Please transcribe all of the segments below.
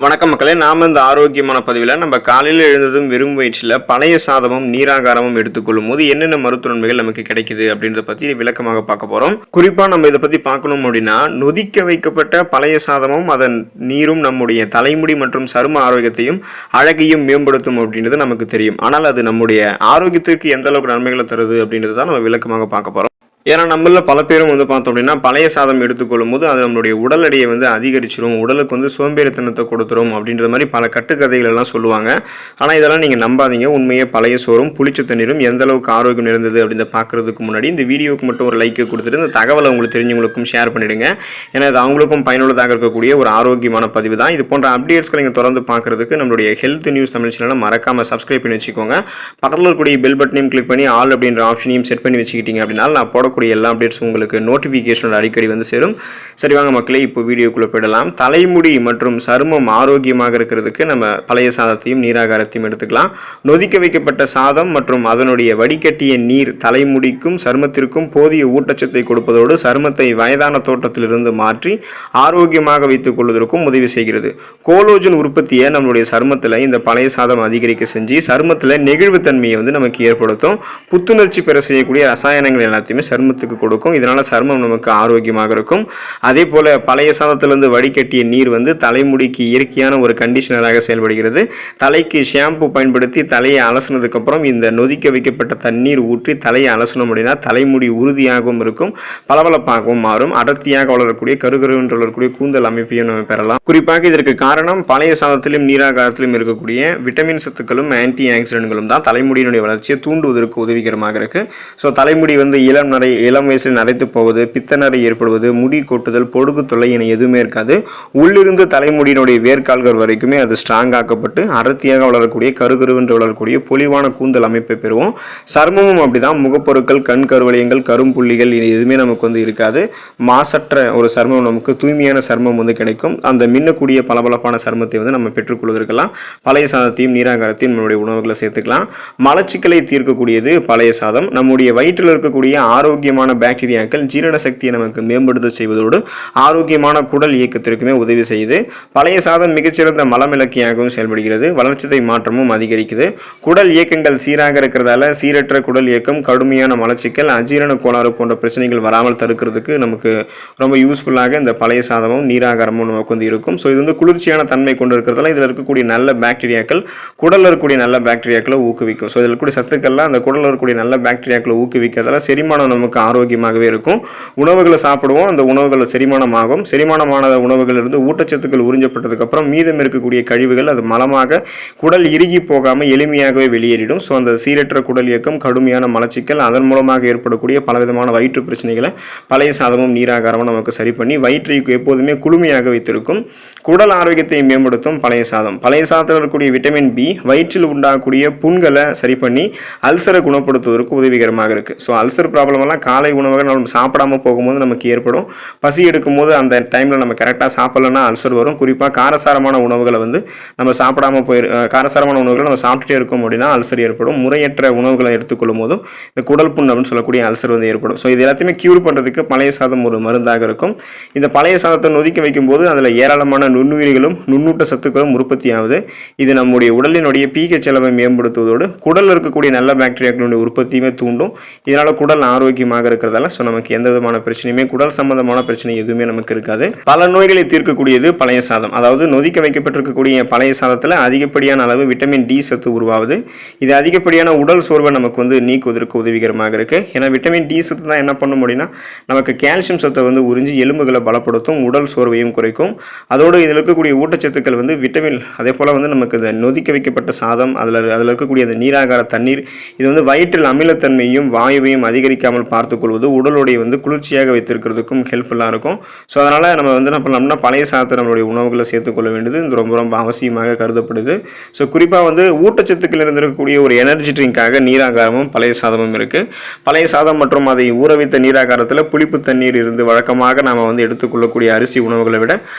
வணக்கம் மக்களே, நாம இந்த ஆரோக்கியமான பதிவில் நம்ம காலையில் எழுந்ததும் வெறும் வயிற்றில் பழைய சாதமும் நீராகாரமும் எடுத்துக்கொள்ளும் போது என்னென்ன மருத்துவ நன்மைகள் நமக்கு கிடைக்குது அப்படின்றத பற்றி விளக்கமாக பார்க்க போகிறோம். குறிப்பாக நம்ம இதை பற்றி பார்க்கணும் அப்படின்னா, நொதிக்க வைக்கப்பட்ட பழைய சாதமும் அதன் நீரும் நம்முடைய தலைமுடி மற்றும் சரும ஆரோக்கியத்தையும் அழகையும் மேம்படுத்தும் அப்படின்றது நமக்கு தெரியும். ஆனால் அது நம்முடைய ஆரோக்கியத்திற்கு எந்த அளவுக்கு நன்மைகளை தருது அப்படின்றது தான் நம்ம விளக்கமாக பார்க்க போகிறோம். ஏன்னா நம்மள பல பேரும் பார்த்தோம் அப்படின்னா, பழைய சாதம் எடுத்துக்கொள்ளும் போது அது நம்மளுடைய உடல் எடையை அதிகரிச்சிடும், உடலுக்கு சோம்பேறித்தனத்தை கொடுத்துரும் அப்படின்ற மாதிரி பல கட்டுக்கதைகள் எல்லாம் சொல்லுவாங்க. ஆனால் இதெல்லாம் நீங்கள் நம்பாதீங்க. உண்மையே பழைய சோறும் புளிச்ச தண்ணீரும் எந்த அளவுக்கு ஆரோக்கியம் இருந்தது அப்படின்னு பார்க்கறதுக்கு முன்னாடி இந்த வீடியோவுக்கு மட்டும் ஒரு லைக் கொடுத்துட்டு இந்த தகவலை உங்களுக்கு தெரிஞ்சவங்களுக்கும் ஷேர் பண்ணிடுங்க. ஏன்னா இது அவங்களுக்கும் பயனுள்ளதாக இருக்கக்கூடிய ஒரு ஆரோக்கியமான பதிவு தான். இது போன்ற அப்டேட்ஸ்களை நீங்கள் தொடர்ந்து பார்க்கறதுக்கு நம்மளுடைய ஹெல்த் நியூஸ் தமிழ் சேனலை மறக்காம சப்ஸ்கிரைப் பண்ணி வச்சுக்கோங்க. பக்கத்தில் இருக்கக்கூடிய பெல் பட்டனையும் கிளிக் பண்ணி ஆல் அப்படின்ற ஆப்ஷனையும் செட் பண்ணி வச்சுக்கிட்டீங்க அப்படின்னா நான் போடக்கூடிய எல்லா அப்டேட்ஸ் உங்களுக்கு நோட்டிஃபிகேஷன் அடிக்கடி சேரும். சரி வாங்க மக்களே, இப்போ வீடியோக்குள்ள போயிடலாம். தலைமுடி மற்றும் சருமம் ஆரோக்கியமாக இருக்கிறதுக்கு நம்ம பழைய சாதத்தையும் நீராகாரத்தையும் எடுத்துக்கலாம். நொதிக்க வைக்கப்பட்ட சாதம் மற்றும் அதனுடைய வடிகட்டிய நீர் தலைமுடிக்கும் சருமத்திற்கும் போதிய ஊட்டச்சத்தை கொடுப்பதோடு சருமத்தை வயதான தோற்றத்திலிருந்து மாற்றி ஆரோக்கியமாக வைத்துக் கொள்வதற்கும் உதவி செய்கிறது. கோலோஜன் உற்பத்தியை நம்மளுடைய சருமத்தில் இந்த பழைய சாதம் அதிகரிக்க செஞ்சு சருமத்தில் நெகிழ்வுத்தன்மையை நமக்கு ஏற்படுத்தும். புத்துணர்ச்சி பெற செய்யக்கூடிய ரசாயனங்கள் எல்லாத்தையுமே சருமத்துக்கு கொடுக்கும். இதனால சருமம் நமக்கு ஆரோக்கியமாக இருக்கும். அதே போல பழைய சாதத்திலிருந்து வடிகட்டிய நீர் தலைமுடிக்கு இயற்கையான ஒரு கண்டிஷனராக செயல்படுகிறது. தலைக்கு ஷாம்பு பயன்படுத்தி தலையை அலசினதுக்கு அப்புறம் இந்த நொதிக்க வைக்கப்பட்ட தண்ணீர் ஊற்றி தலையை அலசணும் அப்படின்னா தலைமுடி உறுதியாகவும் இருக்கும், பளபளப்பாகவும் மாறும். அடர்த்தியாக வளரக்கூடிய கருகருவென்று வளரக்கூடிய கூந்தல் அமைப்பையும் நம்ம பெறலாம். குறிப்பாக இதற்கு காரணம் பழைய சாதத்திலும் நீராகாரத்திலும் இருக்கக்கூடிய விட்டமின் சத்துக்களும் ஆன்டி ஆக்சிடென்ட்களும் தான் தலைமுடியினுடைய வளர்ச்சியை தூண்டுவதற்கு உதவிகரமாக இருக்கு. ஸோ தலைமுடி இளம் வயசில் நரைத்து போவது, பித்தநரை ஏற்படுவது, முடி கொட்டுதல், பொடுகு தொல்லை என எதுவுமே இருக்காது. உள்ளிருந்து தலைமுடியினுடைய வேர்க்கால்கள் வரைக்குமே அது ஸ்ட்ராங் ஆக்கப்பட்டு அடர்த்தியாக வளரக்கூடிய கருகருவென்று வளரக்கூடிய பொலிவான கூந்தல் அமைப்பை பெறுவோம். சருமமும் அப்படிதான். முகப்பொருட்கள், கண் கருவளையங்கள், கரும்புள்ளிகள் எதுவுமே நமக்கு இருக்காது. மாசற்ற ஒரு சருமம், நமக்கு தூய்மையான சருமம் கிடைக்கும். அந்த மின்னக்கூடிய பளபளப்பான சருமத்தை நம்ம பெற்றுக்கொள்வதற்கெல்லாம் பழைய சாதத்தையும் நீராகாரத்தையும் நம்மளுடைய உணவுகளை சேர்த்துக்கலாம். மலச்சிக்கலை தீர்க்கக்கூடியது பழைய சாதம். நம்முடைய வயிற்றில் இருக்கக்கூடிய ஆரோக்கியமான பாக்டீரியாக்கள் ஜீரண சக்தியை நமக்கு மேம்படுத்த செய்வதோடு ஆரோக்கியமான குடல் இயக்கத்திற்குமே உதவி செய்யுது. பழைய சாதம் மிகச்சிறந்த மலமிளக்கியாகவும் செயல்படுகிறது. வளர்ச்சிதை மாற்றமும் அதிகரிக்குது. குடல் இயக்கங்கள் சீராக இருக்கிறதால சீரற்ற குடல் இயக்கம், கடுமையான மலச்சிக்கல், அஜீரண கோளாறு போன்ற பிரச்சனைகள் வராமல் தடுக்கிறதுக்கு நமக்கு ரொம்ப யூஸ்ஃபுல்லாக இந்த பழைய சாதமும் நீராகாரமும் நமக்கு இருக்கும். ஸோ இது குளிர்ச்சியான தன்மை கொண்டு இருக்கிறதால இதில் இருக்கக்கூடிய நல்ல பாக்டீரியாக்கள் குடலில் இருக்கக்கூடிய நல்ல பாக்டீரியாக்களை ஊக்குவிக்கும். ஸோ இதில் இருக்கக்கூடிய சத்துக்கள்லாம் அந்த குடலில் இருக்கக்கூடிய நல்ல பாக்டீரியாக்களை ஊக்குவிக்கிறதால செரிமானம் நமக்கு ஆரோக்கியமாகவே இருக்கும். உணவுகளை சாப்பிடுவோம், அந்த உணவுகள் செரிமானமாகும். செரிமானமான உணவுகளிலிருந்து ஊட்டச்சத்துக்கள் உறிஞ்சப்பட்டதுக்கு அப்புறம் மீதம் இருக்கக்கூடிய கழிவுகள் அது மலமாக குடல் இறுகி போகாமல் எளிமையாகவே வெளியேறிடும். ஸோ அந்த சீரற்ற குடல் இயக்கம், கடுமையான மலச்சிக்கல், அதன் மூலமாக ஏற்படக்கூடிய பலவிதமான வயிற்று பிரச்சனைகளை பழைய சாதமும் நீராகாரமும் நமக்கு சரி பண்ணி வயிற்றை எப்போதுமே குளுமையாக வைத்திருக்கும். குடல் ஆரோக்கியத்தை மேம்படுத்தும் பழைய சாதம். பழைய சாதத்தில் இருக்கக்கூடிய விட்டமின் பி வயிற்றில் உண்டாகக்கூடிய புண்களை சரி பண்ணி அல்சரை குணப்படுத்துவதற்கு உதவிகரமாக இருக்கு. ஸோ அல்சர் ப்ராப்ளம் எல்லாம் காலை உணவுகள் நம்ம சாப்பிடாம போகும்போது நமக்கு ஏற்படும். பசி எடுக்கும் போது அந்த டைமில் நம்ம கரெக்டாக சாப்பிடலன்னா அல்சர் வரும். குறிப்பாக காரசாரமான உணவுகளை நம்ம சாப்பிடாம காரசாரமான உணவுகளை நம்ம சாப்பிட்டுட்டே இருக்கோம் அப்படின்னா அல்சர் ஏற்படும். முறையற்ற உணவுகளை எடுத்துக்கொள்ளும் போதும் இந்த குடல் புண் அப்படின்னு சொல்லக்கூடிய அல்சர் ஏற்படும். ஸோ இது எல்லாத்தையுமே கியூர் பண்ணுறதுக்கு பழைய சாதம் ஒரு மருந்தாக இருக்கும். இந்த பழைய சாதத்தை நொதிக்க வைக்கும் போது அதில் ஏராளமான நுண்ணுயிரிகளும் நுண்ணூட்ட சத்துக்களும் உற்பத்தி ஆகுது. இது நம்முடைய உடலினுடைய pH அளவை மேம்படுத்துவதோடு குடலில் இருக்கக்கூடிய நல்ல பாக்டீரியாக்களுடைய உற்பத்தியுமே தூண்டும். இதனால குடல் ஆரோக்கியமாக இருக்கிறதால ஸோ நமக்கு எந்த விதமான பிரச்சனையுமே, குடல் சம்பந்தமான பிரச்சனை எதுவுமே நமக்கு இருக்காது. பல நோய்களை தீர்க்கக்கூடியது பழைய சாதம். அதாவது நொதிக்க வைக்கப்பட்டிருக்கக்கூடிய பழைய சாதத்தில் அதிகப்படியான அளவு விட்டமின் டி சத்து உருவாகுது. இது அதிகப்படியான உடல் சோர்வை நமக்கு நீக்குவதற்கு உதவிகரமாக இருக்கு. ஏன்னா விட்டமின் டி சத்து தான் என்ன பண்ணும் அப்படின்னா நமக்கு கால்சியம் சத்தை உறிஞ்சி எலும்புகளை பலப்படுத்தும், உடல் சோர்வையும் குறைக்கும். அதோடு இதில் இருக்கக்கூடிய ஊட்டச்சத்துக்கள் விட்டமின், அதே போல நமக்கு இந்த நொதிக்க வைக்கப்பட்ட சாதம், அதில் இருக்கக்கூடிய அந்த நீராகார தண்ணீர் இது வயிற்றில் அமிலத்தன்மையும் வாயுவையும் அதிகரிக்காமல் பார்த்துக்கொள்வது உடலுடைய குளிர்ச்சியாக வைத்திருக்கிறதுக்கும் ஹெல்ப்ஃபுல்லாக இருக்கும். ஸோ அதனால் நம்ம என்ன பண்ணலாம்னா பழைய சாதத்தை நம்மளுடைய உணவுகளை சேர்த்துக்கொள்ள வேண்டியது ரொம்ப ரொம்ப அவசியமாக கருதப்படுது. ஸோ குறிப்பாக ஊட்டச்சத்துக்கள் இருந்திருக்கக்கூடிய ஒரு எனர்ஜி ட்ரிங்காக நீராகாரமும் பழைய சாதமும் இருக்குது. பழைய சாதம் மற்றும் அதை ஊற வைத்த நீராகாரத்தில் புளிப்பு தண்ணீர் இருந்து வழக்கமாக நாம் எடுத்துக்கொள்ளக்கூடிய அரிசி உணவுகளை விட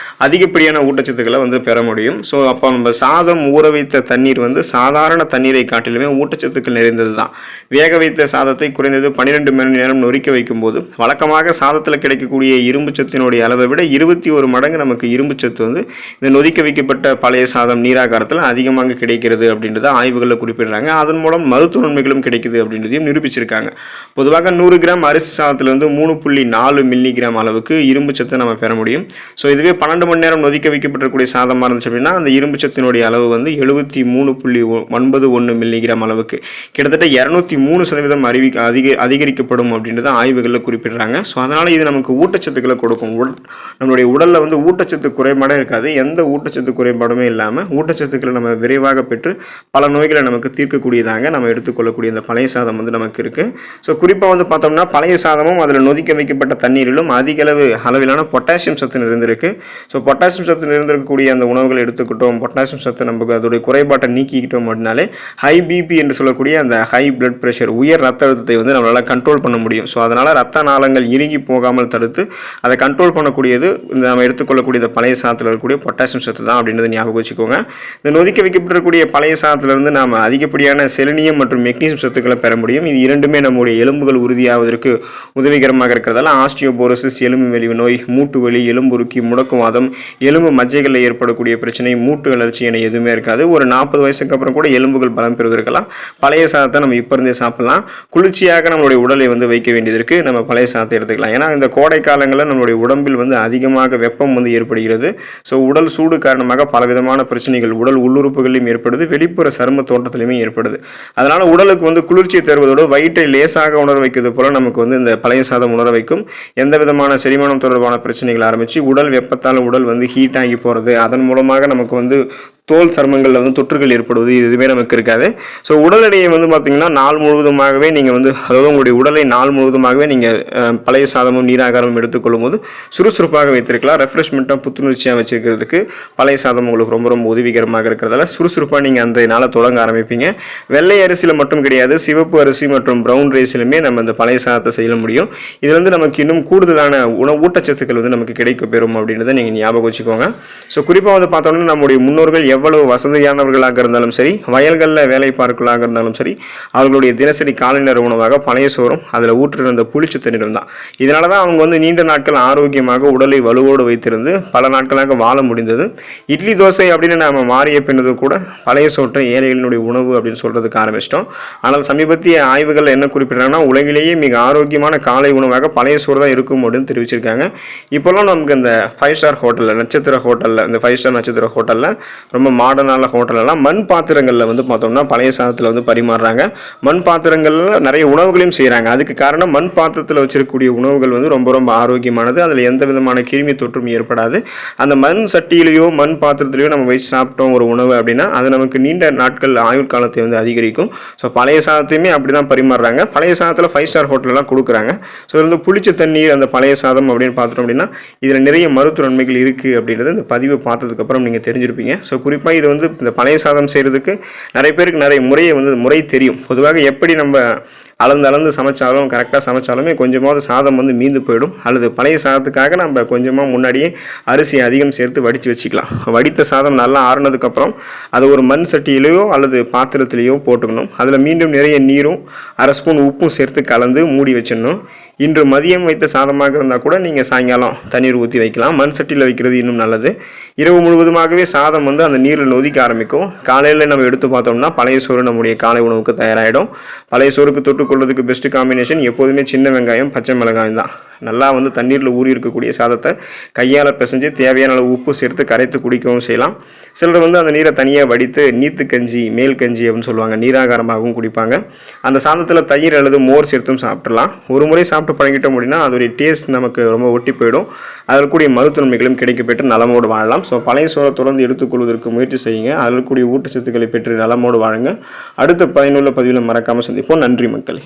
அதிகப்படியான ஊட்டச்சத்துக்களை பெற முடியும். ஸோ அப்போ நம்ம சாதம் ஊற வைத்த தண்ணீர் சாதாரண தண்ணீரை காட்டிலுமே ஊட்டச்சத்துக்கள் நிறைந்தது தான். வேக வைத்த சாதத்தை குறைந்தது 12 மணி நேரம் நேரம் நொறிக்க வைக்கும்போது வழக்கமாக சாதத்தில் கிடைக்கக்கூடிய இரும்பு சத்தினுடைய அளவை விட 21 மடங்கு நமக்கு இரும்பு சத்து வந்து இந்த நொதிக்க வைக்கப்பட்ட பழைய சாதம் நீராகாரத்தில் அதிகமாக கிடைக்கிறது அப்படின்றத ஆய்வுகளில் குறிப்பிடுறாங்க. அதன் மூலம் மருத்துவ நன்மைகளும் கிடைக்குது அப்படின்றதையும் நிரூபிச்சிருக்காங்க. பொதுவாக 100 கிராம் அரிசி சாதத்திலிருந்து 3.4 மில்லிகிராம் அளவுக்கு இரும்பு சத்தை நம்ம பெற முடியும். ஸோ இதுவே 12 மணி நேரம் நொதிக்க வைக்கப்பட்டிருக்கூடிய சாதமாக இருந்துச்சு அப்படின்னா அந்த இரும்பு சத்தினுடைய அளவு வந்து 73.91 மில்லிகிராம் அளவுக்கு கிட்டத்தட்ட 203% அதிகரிக்கப்படும் அப்படின்றத ஆய்வுகளில் குறிப்பிடுறாங்க. ஸோ அதனால் இது நமக்கு ஊட்டச்சத்துக்களை கொடுக்கும். நம்மளுடைய உடலில் வந்து ஊட்டச்சத்து குறைபாடே இருக்காது. எந்த ஊட்டச்சத்து குறைபாடுமே இல்லாமல் ஊட்டச்சத்துக்களை நம்ம விரைவாக பெற்று பல நோய்களை நமக்கு தீர்க்கக்கூடியதாக நம்ம எடுத்துக்கொள்ளக்கூடிய இந்த பழைய சாதம் வந்து நமக்கு இருக்குது. ஸோ குறிப்பாக வந்து பார்த்தோம்னா பழைய சாதமும் அதில் நொதிக்க வைக்கப்பட்ட தண்ணீரிலும் அதிக அளவிலான பொட்டாசியம் சத்து நிறைந்திருக்கு. ஸோ பொட்டாசியம் சத்து நிறைந்திருக்கக்கூடிய அந்த உணவுகளை எடுத்துக்கிட்டோம், பொட்டாசியம் சத்து நமக்கு அதோடைய குறைபாட்டை நீக்கிக்கிட்டோம் அப்படின்னாலே ஹை பிபி என்று சொல்லக்கூடிய அந்த ஹை பிளட் ப்ரெஷர் உயர் ரத்த அழுத்தத்தை வந்து நம்மளால் கண்ட்ரோல் பண்ண முடியும். ஸோ அதனால் ரத்த நாளங்கள் இறுகி போகாமல் தடுத்து அதை கண்ட்ரோல் பண்ணக்கூடியது இந்த நம்ம எடுத்துக்கொள்ளக்கூடிய இந்த பழைய சாதத்தில் இருக்கக்கூடிய பொட்டாசியம் சத்து தான் அப்படின்றத ஞாபகம் வச்சுக்கோங்க. இந்த நொதிக்க வைக்கப்பட்டிருக்கக்கூடிய பழைய சாதத்திலிருந்து நாம் அதிகப்படியான செலினியம் மற்றும் மெக்னீசியம் சத்துக்களை பெற முடியும். இது இரண்டுமே நம்முடைய எலும்புகள் உறுதியாவதற்கு உதவிகரமாக இருக்கிறதால ஆஸ்டியோபோரோசிஸ், எலும்பு மெலிவு நோய், மூட்டு வலி, எலும்புருக்கி, முடக்குவாதம், எலும்பு மஜ்ஜைகளில் ஏற்படக்கூடிய பிரச்சனை, மூட்டு வளர்ச்சி என எதுவுமே இருக்காது. ஒரு 40 வயசுக்கு அப்புறம் கூட எலும்புகள் பலம் பெறுவதற்கெல்லாம் பழைய சாதத்தை நம்ம இப்போ இருந்தே சாப்பிடலாம். குளிர்ச்சியாக நம்மளுடைய உடலை வந்து வைக்க வேண்டியது இருக்கு. நம்ம பழைய சாதத்தை எடுத்துக்கலாம். ஏன்னா இந்த கோடை காலங்களில் நம்மளுடைய உடம்பில் வந்து அதிகமாக வெப்பம் வந்து ஏற்படுகிறது. ஸோ உடல் சூடு காரணமாக பலவிதமான பிரச்சனைகள் உடல் உள்ளுறுப்புகளிலும் ஏற்படுது, வெளிப்புற சரும தோற்றத்திலுமே ஏற்படுது. அதனால உடலுக்கு வந்து குளிர்ச்சியை தருவதோடு வயிற்றை லேசாக உணர வைக்கிறது போல நமக்கு வந்து இந்த பழைய சாதம் உணர வைக்கும். எந்த விதமான செரிமானம் தொடர்பான பிரச்சனைகள் ஆரம்பித்து உடல் வெப்பத்தால் உடல் வந்து ஹீட் ஆகி போகிறது, அதன் மூலமாக நமக்கு வந்து தோல் சருமங்களில் வந்து தொற்றுகள் ஏற்படுவது இதுவே நமக்கு இருக்காது. ஸோ உடல் எடையை வந்து பார்த்திங்கன்னா நாள் முழுவதுமாகவே நீங்கள் வந்து அதாவது உங்களுடைய உடலை நாள் முழுவதுமாகவே நீங்கள் பழைய சாதமும் நீராகாரமும் எடுத்துக்கொள்ளும் போது சுறுசுறுப்பாக வைத்திருக்கலாம். ரெஃப்ரெஷ்மெண்ட்டாக புத்துணர்ச்சியாக வச்சுருக்கிறதுக்கு பழைய சாதம் உங்களுக்கு ரொம்ப ரொம்ப உதவிகரமாக இருக்கிறதால சுறுசுறுப்பாக நீங்கள் அந்த நாளை தொடங்க ஆரம்பிப்பீங்க. வெள்ளை அரிசியில் மட்டும் கிடையாது, சிவப்பு அரிசி மற்றும் ப்ரௌன் ரைஸிலுமே நம்ம இந்த பழைய சாதத்தை செய்ய முடியும். இது வந்து நமக்கு இன்னும் கூடுதலான ஊட்டச்சத்துக்கள் வந்து நமக்கு கிடைக்க பெறும் அப்படின்றத நீங்கள் ஞாபகம் வச்சுக்கோங்க. ஸோ குறிப்பாக வந்து பார்த்தோம்னா நம்முடைய முன்னோர்கள் எவ்வளவு வசதியானவர்களாக இருந்தாலும் சரி, வயல்களில் வேலை பார்க்கலாக இருந்தாலும் சரி, அவர்களுடைய தினசரி காலை நேர உணவாக பழைய சோறும் அதில் ஊற்றிருந்த புளிச்ச தண்ணீரும் தான். இதனால தான் அவங்க வந்து நீண்ட நாட்கள் ஆரோக்கியமாக உடலை வலுவோடு வைத்திருந்து பல நாட்களாக வாழ முடிந்தது. இட்லி தோசை அப்படின்னு நம்ம மாறிய பின்னது கூட பழைய சோற்றை ஏழைகளினுடைய உணவு அப்படின்னு சொல்றதுக்கு ஆரம்பிச்சிட்டோம். ஆனால் சமீபத்திய ஆய்வுகள் என்ன குறிப்பிடுறாங்கன்னா உலகிலேயே மிக ஆரோக்கியமான காலை உணவாக பழைய சோறு தான் இருக்கும் அப்படின்னு தெரிவிச்சிருக்காங்க. இப்போல்லாம் நமக்கு இந்த 5 ஸ்டார் ஹோட்டலில் நட்சத்திர ஹோட்டலில் இந்த 5 ஸ்டார் நட்சத்திர ஹோட்டலில் ரொம்ப மாடர்னான ஹோட்டலெல்லாம் மண் பாத்திரங்களில் வந்து பார்த்தோம்னா பழைய சாதத்தில் வந்து பரிமாறுறாங்க. மண் பாத்திரங்களில் நிறைய உணவுகளையும் செய்கிறாங்க. அதுக்கு காரணம் மண் பாத்திரத்தில் வச்சிருக்கக்கூடிய உணவுகள் வந்து ரொம்ப ரொம்ப ஆரோக்கியமானது. அதில் எந்த விதமான கிருமி தொற்றும் ஏற்படாது. அந்த மண் சட்டியிலையோ மண் பாத்திரத்திலையோ நம்ம வச்சு சாப்பிட்டோம் ஒரு உணவு அப்படின்னா அது நமக்கு நீண்ட நாட்கள் ஆயுள் காலத்தை வந்து அதிகரிக்கும். ஸோ பழைய சாதத்தையுமே அப்படி தான் பரிமாறுறாங்க. பழைய சாதத்தில் 5 ஸ்டார் ஹோட்டலெலாம் கொடுக்குறாங்க. ஸோ இது வந்து புளிச்ச தண்ணீர் அந்த பழைய சாதம் அப்படின்னு பார்த்துட்டோம் அப்படின்னா இதில் நிறைய மருத்துவ நன்மைகள் இருக்குது அப்படின்றது இந்த பதிவை பார்த்ததுக்கப்புறம் நீங்கள் தெரிஞ்சிருப்பீங்க. ஸோ குறிப்பாக இது வந்து இந்த பழைய சாதம் செய்கிறதுக்கு நிறைய பேருக்கு நிறைய முறை தெரியும். பொதுவாக எப்படி நம்ம அளந்து சமைச்சாலும் கரெக்டாக சமைச்சாலுமே கொஞ்சமாவது சாதம் வந்து மீந்து போயிடும். அல்லது பழைய சாதத்துக்காக நம்ம கொஞ்சமாக முன்னாடியே அரிசி அதிகம் சேர்த்து வடித்து வச்சுக்கலாம். வடித்த சாதம் நல்லா ஆறுனதுக்கப்புறம் அதை ஒரு மண் சட்டியிலையோ அல்லது பாத்திரத்திலையோ போட்டுக்கணும். அதில் மீண்டும் நிறைய நீரும் 1/2 ஸ்பூன் உப்பும் சேர்த்து கலந்து மூடி வச்சிடணும். இன்று மதியம் வைத்த சாதமாக இருந்தால் கூட நீங்கள் சாயங்காலம் தண்ணீர் ஊற்றி வைக்கலாம். மண் சட்டியில் வைக்கிறது இன்னும் நல்லது. இரவு முழுவதுமாகவே சாதம் வந்து அந்த நீரில் நொதிக்க ஆரம்பிக்கும். காலையில் நம்ம எடுத்து பார்த்தோம்னா பழைய சோறு நம்முடைய காலை உணவுக்கு தயாராகிடும். பழைய சோறுக்கு தொட்டுக்கொள்வதுக்கு பெஸ்ட் காம்பினேஷன் எப்போதுமே சின்ன வெங்காயம், பச்சை மிளகாயம் தான். நல்லா வந்து தண்ணீரில் ஊறி இருக்கக்கூடிய சாதத்தை கையால் பிசைஞ்சு தேவையான அளவு உப்பு சேர்த்து கரைத்து குடிக்கவும் செய்யலாம். சிலர் வந்து அந்த நீரை தனியாக வடித்து நீத்து கஞ்சி, மேல் கஞ்சி அப்படின்னு சொல்லுவாங்க, நீராகாரமாகவும் குடிப்பாங்க. அந்த சாதத்தில் தயிர் அல்லது மோர் சேர்த்தும் சாப்பிடலாம். ஒரு முறை சாப்பிட்டு பழகிட்டோம் அப்படின்னா அதோடைய டேஸ்ட் நமக்கு ரொம்ப ஒட்டி போயிடும். அதில் கூடிய மருத்துவ நன்மைகளும் கிடைக்கப்பெற்று நலமோடு வாழலாம். ஸோ பழைய சோறை தொடர்ந்து எடுத்துக்கொள்வதற்கு முயற்சி செய்யுங்க. அதில் கூடிய ஊட்டச்சத்துக்களை பெற்று நலமோடு வாழுங்க. அடுத்த பயனுள்ள பதிவில் மறக்காமல் சந்திப்போம். நன்றி மக்களே.